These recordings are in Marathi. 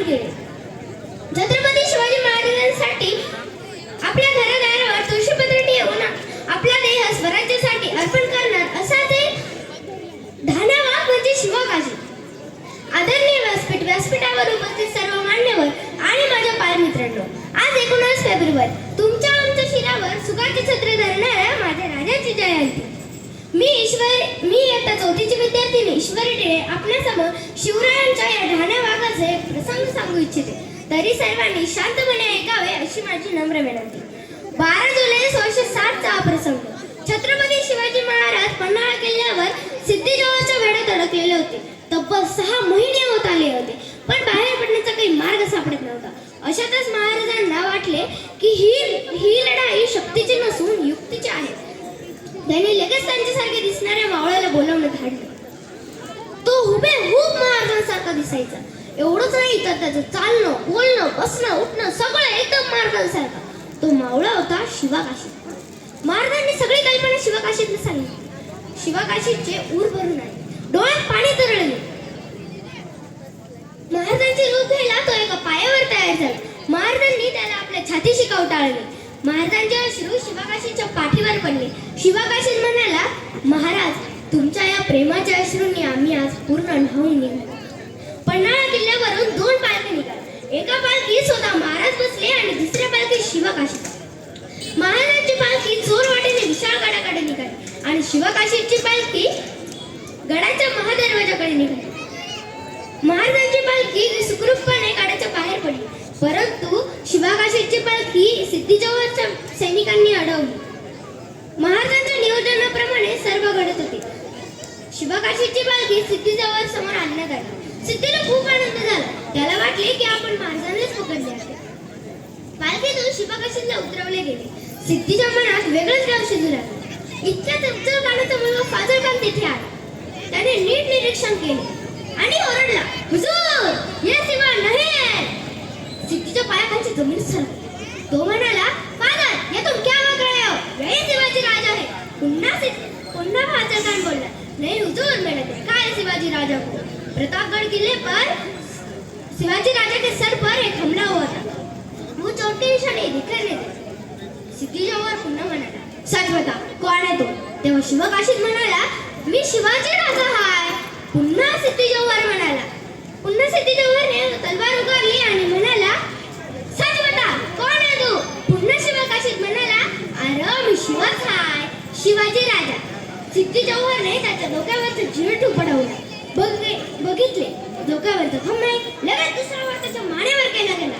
केले. छत्रपती शिवाजी महाराजांसाठी आपल्या घरादारावर तुळशीपत्र ठेवून आपला देह स्वराज्यासाठी अर्पण करणार असा ते धान्य वाघ म्हणजे शिवकाशी. आदरणीय व्यासपीठावर उपस्थित सर्व मान्यवर आणि माझ्या बालमित्रांनो, आज 19 फेब्रुवारी तुमच्या आमच्या शिरावर सुखाचे छत्र धरणाऱ्या माझ्या राजाची जयंती. मी इयत्ता 4ची विद्यार्थिनी ईश्वरी टिळे आपल्यासमोर शिवरायांच्या या ढाण्या वाघाचे प्रसंग सांगू इच्छिते. तरी सर्वांनी शांतपणे ऐकावे अशी माझी नम्र विनंती. 12 जुलै 1660 चा प्रसंग. छत्रपती शिवाजी महाराज पन्हाळा किल्ल्यावर सिद्धिजवळच्या वेढ्यात अडकलेले होते. तब्बल 6 महिने होत आले होते, पण बाहेर पडण्याचा काही मार्ग सापडत नव्हता. अशातच महाराजांना वाटले की ही लढाई शक्तीची नसून युक्तीची आहे. त्यांनी लगेच त्यांच्यासारखे दिसणाऱ्या मावळ्याला बोलावणं धाडलं. तो हुबेहूब महाराजांसारखा दिसायचा. एवढंच नाही तर त्याचं चालणं, बोलणं, बसणं, उठणं सगळं एकदम महाराजांसारखं. तो मावळा होता शिवकाशी. महाराजांनी सगळी कल्पना शिवकाशीत सांगितली. शिवकाशीचे ऊर भरून आले, डोळ्यात पाणी तरळले. महाराजांची रूप घ्यायला तो एका पायावर तयार झाला. महाराजांनी त्याला आपल्या छातीशी कवटाळले. महाराजांचे अश्रू शिवकाशीच्या पाठीवर पडले. शिवकाशी म्हणाला, महाराज, तुमच्या या प्रेमाच्या अश्रूंनी आम्ही आज पूर्ण न्हावून निघालो. पन्हाळा किल्ल्यावरून 2 पालखी निघाल्या. एका पालखीत स्वतः महाराज बसले आणि दुसऱ्या पालखीत शिवकाशी. महाराजांची पालखी चोर वाटेने विशाळ गडाकडे निघाली आणि शिवकाशीची पालखी गडाच्या महादरवाजाकडे निघाली. महाराजांची पालखी सुखरूपपणे गडाच्या बाहेर पडली, परंतु शिवकाशीची पालखी सिद्धिजवळच्या सैनिकांनी अडवली. महाराजांच्या नियोजनाप्रमाणे सर्व घडत होते. शिवकाशीची पालखी सिद्धिजवळ समोर आणण्यात आली. सिद्धीला खूप आनंद झाला. त्याला वाटले की आपण महाराजांनाच पकडले आहे. पालखीतून शिवकाशीला उतरवले गेले. सिद्धीच्या मनात वेगळंच गाव शिजू लागलं. इतक्या चमचम काढाचा मुलगा फाजलखान तिथे आला. त्याने नीट निरीक्षण केले आणि ओरडला, हुजूर, ये शिवा नाही है. सिद्धीच्या पायाखालची जमीन सरकली. तो म्हणाला, फादर, ये तुम क्या बक रहे हो? यही शिवाजी राजा है. पुन्हा फाजलखान बोलला, नहीं हुजूर, मैंने देखा है शिवाजी राजा को. प्रतापगढ़ किले पर शिवाजी राजा के सर पर एक हमला हुआ था. वो चोट के निशान दिखने थे. सिद्धीजवळ पुन्हा म्हणाला, सच बता, कोण आहे तो? तेव्हा शिवकाशीत म्हणाला, मी शिवाजी राजा हाय. पुन्हा सिद्धीजवळ म्हणाला. पुन्हा सिद्धीजवळने तलवार उगारली आणि म्हणाला, सच बता, कोण आहे तू? पुन्हा शिवकाशीत म्हणाला, अरे मी शिवच हाय, शिवाजी राजा. सिद्धीजवळने त्याच्या डोक्यावरचं झिळ पडवलं. बघितले डोक्यावरचं खंब नाही, लगेच दुसरा वर त्याच्या मानेवर केला गेला.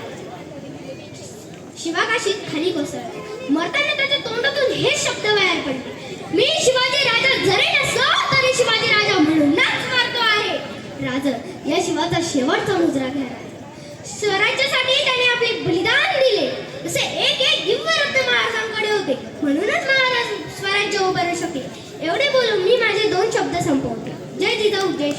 शिवकाशीत खाली कोसळला. मरताना त्याच्या तोंडातून हे शब्द बाहेर पडले, मी शिवाजी राजा जरी नसलो तरी शिवाजी राजा म्हणूनच मरतो आहे. राजा या शिवाचा शेवटचा मुजरा घ्यायला. स्वराज्यासाठी त्याने आपले बलिदान दिले. जसे एक दिव्य रत्न महाराजांकडे होते, म्हणूनच महाराज स्वराज्य उभारू शकले. एवढे बोलून मी माझे 2 शब्द संपवते. जय जिजाऊ, जय